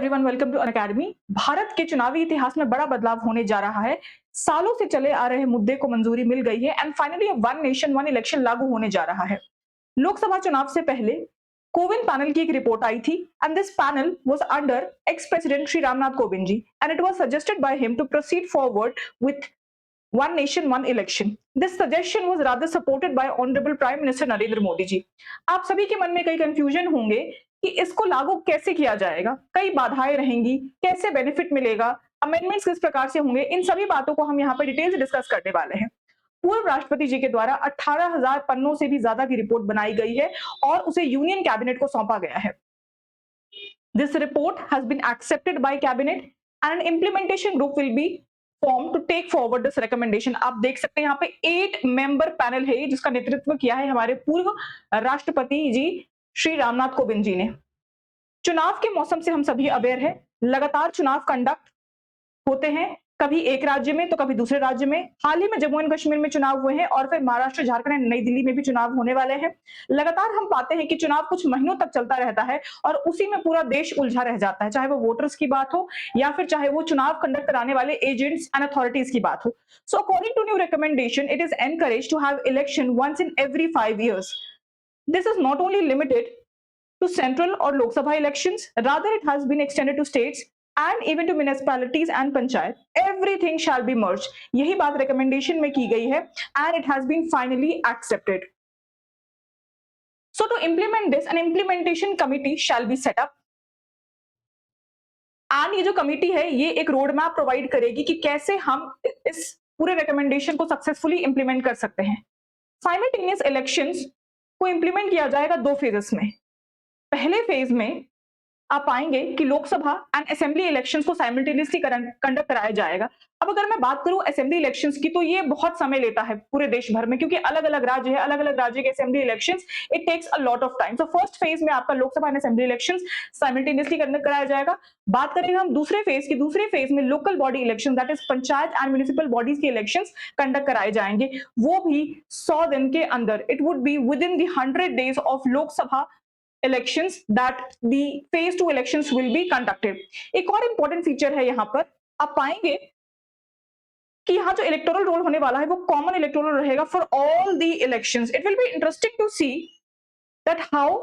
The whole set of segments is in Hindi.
Everyone, welcome to Unacademy. Bharat के चुनावी इतिहास में बड़ा बदलाव होने जा रहा है। सालों से चले आ रहे मुद्दे को मंजूरी मिल गई है and finally one nation one election लागू होने जा रहा है। लोकसभा चुनाव से पहले कोविन पैनल की एक रिपोर्ट आई थी and this panel was under ex president Shri Ramnath Kovind ji and it was suggested by him to proceed forward with one nation one election. This suggestion was rather supported by honorable prime minister Narendra Modi ji. आप सभी के मन में कई कंफ्यूजन होंगे कि इसको लागू कैसे किया जाएगा, कई बाधाएं रहेंगी, कैसे बेनिफिट मिलेगा, अमेंडमेंट्स किस प्रकार से होंगे, इन सभी बातों को हम यहाँ पर डिटेल से डिस्कस करने वाले हैं। पूर्व राष्ट्रपति जी के द्वारा 18,000 पन्नों से भी ज्यादा की रिपोर्ट बनाई गई है और उसे यूनियन कैबिनेट को सौंपा गया है। This report has been accepted by cabinet and an implementation group will be formed to take forward this recommendation। आप देख सकते हैं यहाँ पे 8 मेंबर पैनल है जिसका नेतृत्व किया है हमारे पूर्व राष्ट्रपति जी श्री रामनाथ कोविंद जी ने। चुनाव के मौसम से हम सभी अवेयर है, लगातार चुनाव कंडक्ट होते हैं, कभी एक राज्य में तो कभी दूसरे राज्य में। हाल ही में जम्मू एंड कश्मीर में चुनाव हुए हैं और फिर महाराष्ट्र, झारखंड एंड नई दिल्ली में भी चुनाव होने वाले हैं। लगातार हम पाते हैं कि चुनाव कुछ महीनों तक चलता रहता है और उसी में पूरा देश उलझा रह जाता है, चाहे वो वोटर्स की बात हो या फिर चाहे वो चुनाव कंडक्ट कराने वाले एजेंट्स एंड अथॉरिटीज की बात हो। So according to new recommendation, it is encourage to have election once in every 5 years। This is not only limited to central or Lok Sabha elections, rather it has been extended to states and even to municipalities and panchayat. Everything shall be merged। यही बात recommendation में की गई है and it has been finally accepted। So to implement this, an implementation committee shall be set up and ये जो कमिटी है ये एक रोड मैप प्रोवाइड करेगी कि कैसे हम इस पूरे रिकमेंडेशन को सक्सेसफुली इंप्लीमेंट कर सकते हैं। साइमल्टेनियस इलेक्शंस को इंप्लीमेंट किया जाएगा 2 फेजेस में। पहले फेज में आप पाएंगे कि लोकसभा एंड असेंबली इलेक्शंस को साइमल्टेनियसली कंडक्ट कराया जाएगा। अब अगर मैं बात करूं असेंबली इलेक्शंस की तो ये बहुत समय लेता है पूरे देश भर में, क्योंकि अलग अलग राज्य है, अलग अलग राज्य के assembly elections, it takes a lot of time. So first phase में आपका Lok Sabha and assembly elections simultaneously conduct कराया जाएगा। बात करेंगे हम दूसरे फेज की, दूसरे फेज में local body election, that is panchayat and municipal bodies के इलेक्शंस कंडक्ट कराए जाएंगे, वो भी 100 दिन के अंदर। It would be with in the 100 days of Lok Sabha elections that the phase 2 elections will be conducted। एक और इंपॉर्टेंट फीचर है यहाँ पर, आप पाएंगे कि यहाँ जो इलेक्टोरल रोल होने वाला है वो कॉमन इलेक्टोरल रहेगा for all the elections. It will be interesting to see that how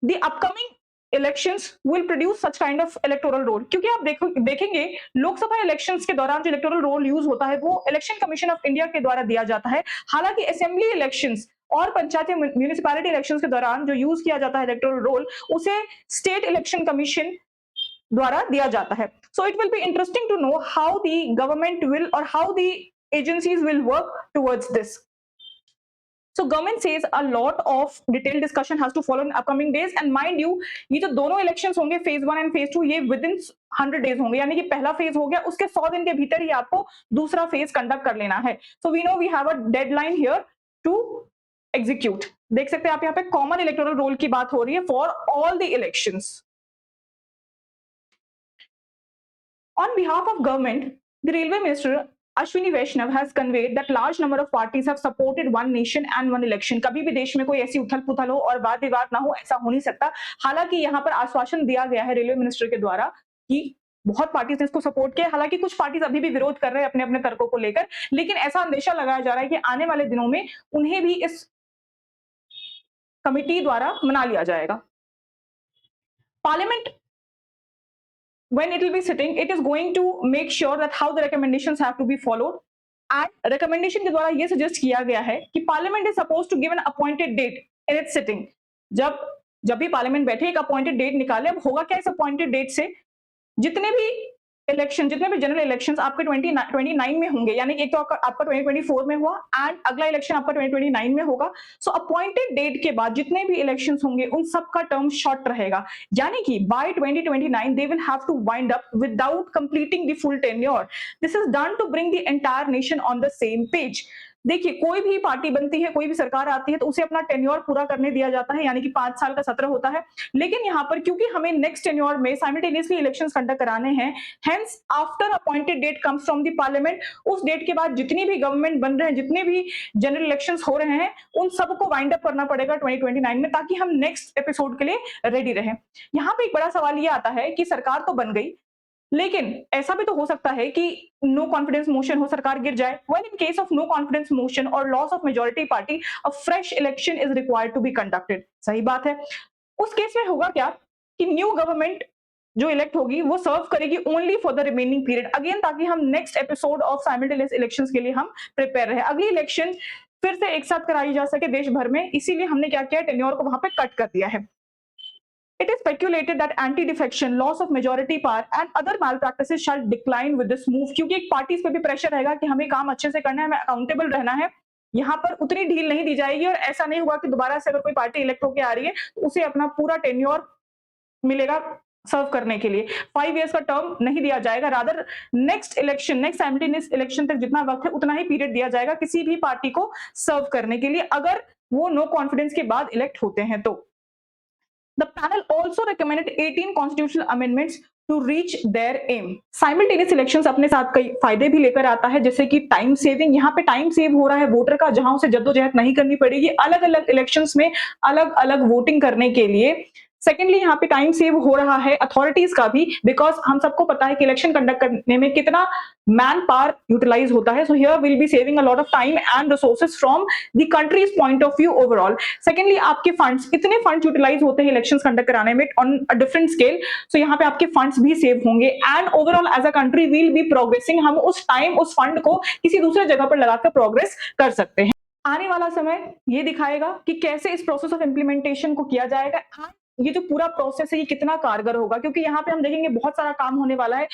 the upcoming elections will produce such kind of electoral roll, क्योंकि आप देखेंगे लोकसभा इलेक्शंस के दौरान जो इलेक्टोरल रोल यूज होता है वो इलेक्शन कमीशन ऑफ इंडिया के द्वारा दिया जाता है। हालांकि असेंबली इलेक्शंस और पंचायत म्यूनिसिपैलिटी इलेक्शंस के दौरान जो यूज किया जाता है इलेक्टोरल रोल, उसे स्टेट इलेक्शन कमीशन द्वारा दिया जाता है। So it will be interesting to know how the government will और how the agencies will work towards this. So government says a lot of detailed discussion has to follow in upcoming days and mind you, ये जो दोनों इलेक्शंस होंगे फेज 1 एंड फेज 2 ये विद इन 100 days होंगे, यानी कि पहला फेज हो गया, उसके 100 दिन के भीतर ही आपको दूसरा फेज कंडक्ट कर लेना है। So we know we have a deadline here to execute. देख सकते हैं आप यहाँ पे कॉमन इलेक्टोरल रोल की बात हो रही है for all the elections. On behalf of government, the railway minister Ashwini Vaishnav has conveyed that large number of parties have supported one nation and one election। कभी भी देश में कोई ऐसी उथल पुथल हो और वाद विवाद ना हो, ऐसा हो नहीं सकता। हालांकि यहाँ पर आश्वासन दिया गया है रेलवे मिनिस्टर के द्वारा कि बहुत पार्टीज ने इसको सपोर्ट किया। हालांकि कुछ पार्टीज अभी भी विरोध कर रहे हैं अपने अपने तर्कों को लेकर, लेकिन ऐसा अंदेशा लगाया जा रहा है कि आने वाले दिनों में उन्हें भी इस कमिटी द्वारा मना लिया जाएगा। Parliament when it will be sitting, it is going to make sure that how the recommendations have to be followed and recommendation के द्वारा ये suggest किया गया है कि parliament is supposed to give an appointed date in its sitting। जब भी पार्लियामेंट बैठे एक अपॉइंटेड डेट निकाले। अब होगा क्या इस अपॉइंटेड डेट से, जितने भी जनरल इलेक्शंस आपके 2029 में होंगे, यानी एक तो आपका 2024 में हुआ एंड अगला इलेक्शन आपका 2029 में होगा। सो अपॉइंटेड डेट के बाद जितने भी इलेक्शंस होंगे उन सब का टर्म शॉर्ट रहेगा, यानी कि by 2029 they will have to wind up without completing the full tenure. This is done to bring the entire nation on the same page. देखिए, कोई भी पार्टी बनती है, कोई भी सरकार आती है तो उसे अपना टेन्योर पूरा करने दिया जाता है, यानी कि 5 साल का सत्र होता है। लेकिन यहाँ पर क्योंकि हमें नेक्स्ट टेन्योर में साइमल्टेनियसली इलेक्शंस कंडक्ट कराने हैं, hence after appointed that comes from the parliament, उस डेट के बाद जितनी भी गवर्नमेंट बन रहे हैं, जितने भी जनरल इलेक्शंस हो रहे हैं, उन सबको वाइंड अप करना पड़ेगा 2029 में, ताकि हम नेक्स्ट एपिसोड के लिए रेडी रहें। यहाँ पे एक बड़ा सवाल ये आता है कि सरकार तो बन गई, लेकिन ऐसा भी तो हो सकता है कि नो कॉन्फिडेंस मोशन हो, सरकार गिर जाए। Well, in case of no confidence motion और loss of majority party, a fresh election is required to be conducted. सही बात है। उस केस में होगा क्या कि न्यू गवर्नमेंट जो इलेक्ट होगी वो सर्व करेगी only for the remaining period, again ताकि हम next episode of simultaneous elections के लिए हम प्रिपेयर रहे, अगली इलेक्शन फिर से एक साथ कराई जा सके देश भर में। इसीलिए हमने क्या किया, टेन्योर को वहां पे कट कर दिया है। It is speculated that anti-defection, loss of majority power and other malpractices shall decline with this move, क्योंकि एक पार्टीज पे भी प्रेशर रहेगा कि हमें काम अच्छे से करना है, हमें अकाउंटेबल रहना है। यहाँ पर उतनी ढील नहीं दी जाएगी और ऐसा नहीं होगा कि दोबारा से अगर कोई पार्टी इलेक्ट होकर आ रही है तो उसे अपना पूरा टेन्योर मिलेगा सर्व करने के लिए। 5 इयर्स का टर्म नहीं दिया जाएगा, rather next election, next simultaneous election तक जितना वक्त है उतना ही पीरियड दिया जाएगा किसी भी पार्टी को सर्व करने के लिए, अगर वो नो कॉन्फिडेंस के बाद इलेक्ट होते हैं तो। The panel also recommended 18 constitutional amendments to reach their aim. Simultaneous elections अपने साथ कई फायदे भी लेकर आता है, जैसे कि टाइम सेविंग, यहाँ पे टाइम सेव हो रहा है वोटर का, जहां उसे जद्दोजहद नहीं करनी पड़ेगी अलग अलग इलेक्शंस में अलग अलग वोटिंग करने के लिए। सेकेंडली, यहाँ पे टाइम सेव हो रहा है अथॉरिटीज का भी, बिकॉज हम सबको पता है कि इलेक्शन कंडक्ट करने में कितना मैन पावर यूटिलाइज होता है। So here will be saving a lot of time and resources from the country's point of view overall. Secondly, आपके फंड्स, इतने फंड्स यूटिलाइज होते हैं इलेक्शंस कंडक्ट कराने में on a different scale, so यहाँ पे आपके फंड्स भी सेव होंगे and overall as a country will be progressing. हम उस टाइम उस फंड को किसी दूसरे जगह पर लगाकर प्रोग्रेस कर सकते हैं। आने वाला समय ये दिखाएगा कि कैसे इस प्रोसेस ऑफ इंप्लीमेंटेशन को किया जाएगा, ये जो पूरा प्रोसेस है ये कितना कारगर होगा, क्योंकि यहाँ पे हम देखेंगे बहुत सारा काम होने वाला है।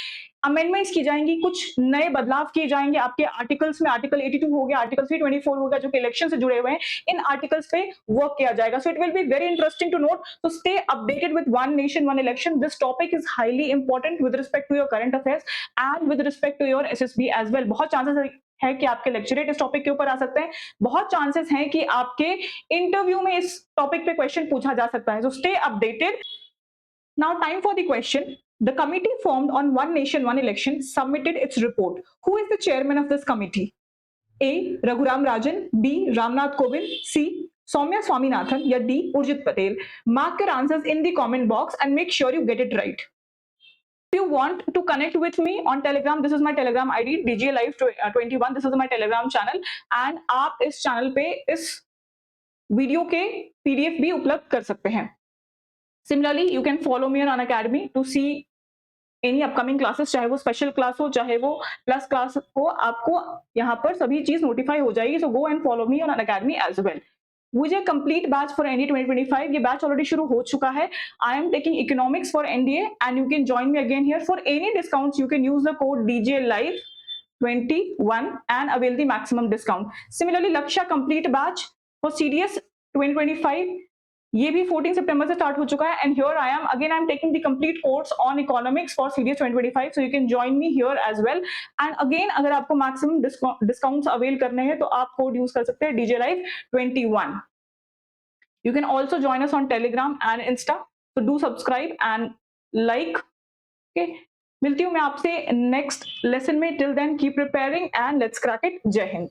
अमेंडमेंट्स की जाएंगी, कुछ नए बदलाव किए जाएंगे आपके आर्टिकल्स में, आर्टिकल 82 हो गया, आर्टिकल 324 हो गया, जो कि इलेक्शन से जुड़े हुए हैं, इन आर्टिकल्स पे वर्क किया जाएगा। So it will be very interesting to note, so stay updated with one nation one election. This topic is highly important with respect to your current affairs and with respect to your SSB as well. बहुत चांसेस है कि आपके लेक्चरेट इस टॉपिक के ऊपर आ सकते हैं, बहुत चांसेस हैं कि आपके इंटरव्यू में इस टॉपिक पे क्वेश्चन पूछा जा सकता है। सो stay updated. Now, time for the question. The committee formed on One Nation, One Election submitted its report. Who is the chairman of this committee? A. Raghuram Rajan, B. Ramnath Kovind, C. Soumya Swaminathan, या D. Urjit Patel. Mark your answers in the comment box and make sure you get it right. If you want to connect with me on Telegram, this is my Telegram ID, DJ Live 21. This is my Telegram channel, and आप इस चैनल पे इस वीडियो के PDF भी उपलब्ध कर सकते हैं। Similarly, you can follow me on Unacademy to see any upcoming classes, चाहे वो स्पेशल क्लास हो, चाहे वो प्लस क्लास हो, आपको यहाँ पर सभी चीज नोटिफाई हो जाएगी। So go and follow me on Unacademy as well. मुझे कंप्लीट बैच फॉर एनडीए 2025, ये बैच ऑलरेडी शुरू हो चुका है। I am taking economics for NDA and you can join me again here. For any discounts you can use the code DJ Live 21 and avail the maximum discount. Similarly, Lakshya complete batch for CDS 2025, ये भी 14 सितंबर से स्टार्ट हो चुका है and here I am again, I am taking the complete course on economics for CDS 2025, so you can join me here as well. And again, अगर आपको मैक्सिमम डिस्काउंट्स अवेल करने हैं तो आप कोड यूज कर सकते हैं DJ Live 21। You can also join us on Telegram and Insta, so do subscribe and like. Okay, मिलती हूँ मैं आपसे नेक्स्ट लेसन में। Till then keep preparing and let's crack it. Jai Hind.